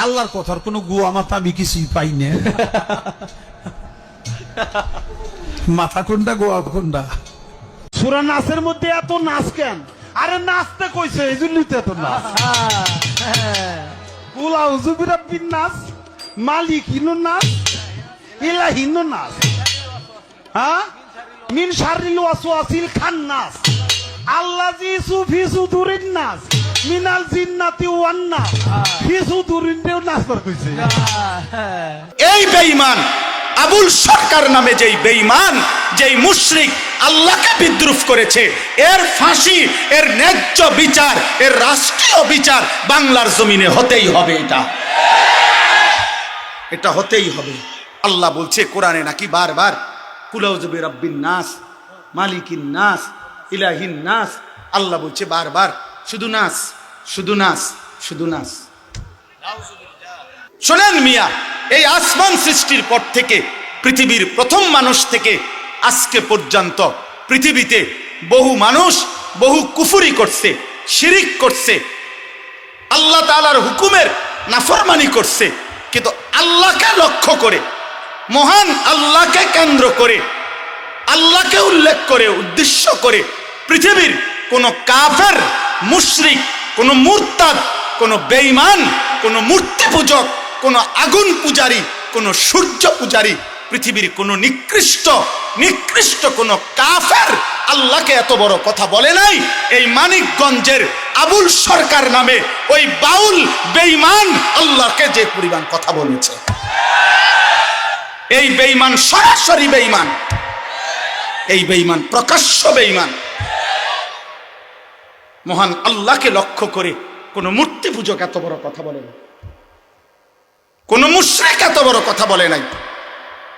আল্লাহর কথার কোনো গুয়া মাথা আমি কিছুই পাই না। মাথা কোনটা গোয়া কোনটা? সূরা নাসের মধ্যে এত নাচ কেন? আরে নাচতে কইছে এই জন্যই তো এত নাচ। কুল আউযু বিরাব্বিন নাস, মালিকিনুন নাস, ইলাহিনুন নাস, হ্যাঁ, মিন শাররিল ওয়াসওয়াসিল খান্নাস, আল্লাযী ফি সুদুরিন নাস, মিনাল জিন্নাতি ওয়ান নাস, ফি সুদুরিন নাস কইছে। এই বেঈমান আবুল সরকার নামে যেই বেঈমান, যেই মুশরিক আল্লাহকে বিদ্রুপ করেছে, এর ফাঁসি, এর ন্যায্য বিচার, এর রাষ্ট্রীয় বিচার বাংলার জমিনে হতেই হবে। এটা হতেই হবে। আল্লাহ বলছে কোরআনে নাকি বারবার, কুল আউযু বিরাব্বিন নাস, মালিকিন নাস, ইলাহিন নাস। আল্লাহ বলছে বারবার শুধু নাস, শুধু নাস, শুধু নাস। শোনেন মিয়া, এই আসমান সৃষ্টির পর থেকে, পৃথিবীর প্রথম মানুষ থেকে আজকে পর্যন্ত পৃথিবীতে বহু মানুষ বহু কুফরি করছে, শিরিক করছে, আল্লাহ তাআলার হুকুমের নাফরমানি করছে। কিন্তু আল্লাহকে লক্ষ্য করে, মহান আল্লাহকে কেন্দ্র করে, আল্লাহকে উল্লেখ করে, উদ্দেশ্য করে পৃথিবীর কোন কাফের, মুশরিক, কোন মুরতাদ, কোন বেঈমান, কোন মূর্তি পূজক, কোন আগুন পূজারী, কোন সূর্য পূজারী, পৃথিবীর কোন নিকৃষ্ট কোন কাফের আল্লাহকে এত বড় কথা বলে নাই। এই মানিকগঞ্জের আবুল সরকার নামে ওই বাউল বেঈমান আল্লাহকে যে পরিমাণ কথা বলেছে, এই বেঈমান সরাসরি বেঈমান, এই বেঈমান প্রকাশ্য বেঈমান। মহান আল্লাহকে লক্ষ্য করে কোন মূর্তি পূজক এত বড় কথা বলে নাই, কোন মুশরিক এত বড় কথা বলে নাই,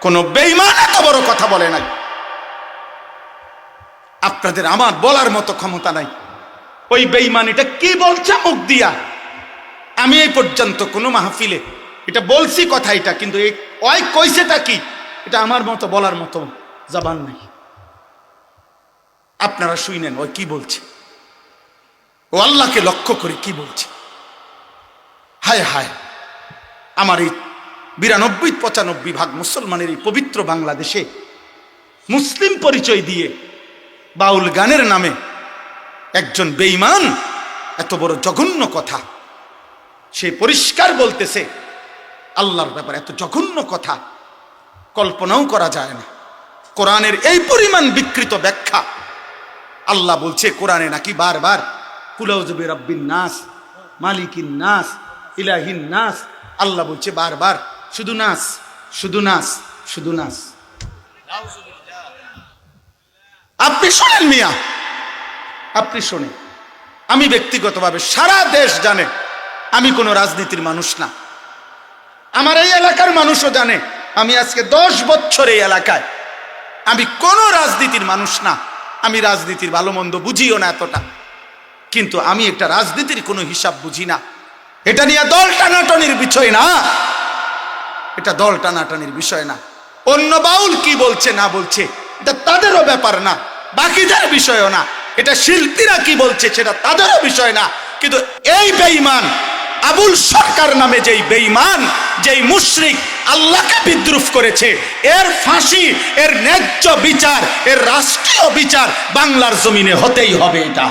কোন বেঈমান এত বড় কথা বলে নাই। আপনাদের আমার বলার মতো ক্ষমতা নাই। ওই বেঈমান এটা কি বলছে মুখ দিয়া, আমি এই পর্যন্ত কোন মাহফিলে এটা বলছি কথা, এটা কিন্তু ওই কইছেটা কি, এটা আমার মতো বলার মতো জবান নাই। আপনারা শুনেন ওই কি বলছে, ও আল্লাহকে লক্ষ্য করে কি বলছে। হায় হায়, আমার এই 92-95 ভাগ মুসলমানের এই পবিত্র বাংলাদেশে মুসলিম পরিচয় দিয়ে বাউল গানের নামে একজন বেঈমান এত বড় জঘন্য কথা, সে পরিষ্কার বলতেছে আল্লাহর ব্যাপারে এত জঘন্য কথা কল্পনাও করা যায় না। কোরআনের এই পরিমাণ বিকৃত ব্যাখ্যা। আল্লাহ বলছে কোরআনে নাকি বারবার, কুল আউযু বিরাব্বিন নাস, মালিকিন নাস, ইলাহিন নাস। আল্লাহ বলছে বারবার শুধু নাস, শুধু নাস, শুধু নাস। আপনি শোনেন মিয়া, আপনি শোনেন। আমি ব্যক্তিগতভাবে সারা দেশ জানে আমি কোনো রাজনীতির মানুষ না, আমার এই এলাকার মানুষও জানে আমি আজকে 10 বছর এই এলাকায়, আমি কোনো রাজনীতির মানুষ না। আমি রাজনীতির ভালো মন্দ বুঝিও না এতটা, কিন্তু আমি একটা রাজনীতির কোনো হিসাব বুঝি না। এটা নিয়ে দল টানাটানির বিষয় না, এটা দল টানাটানির বিষয় না। অন্য বাউল কি বলছে না বলছে এটা তাদেরও ব্যাপার না, বাকিদের বিষয়ও না। এটা শিল্পীরা কি বলছে সেটা তাদেরও বিষয় না। কিন্তু এই বেঈমান আবুল সরকার নামে যেই বেঈমান, যেই মুশরিক আল্লাহকে বিদ্রুপ করেছে, এর ফাঁসি, এর ন্যায্য বিচার, এর রাষ্ট্রীয় বিচার বাংলার জমিনে হতেই হবে। এটা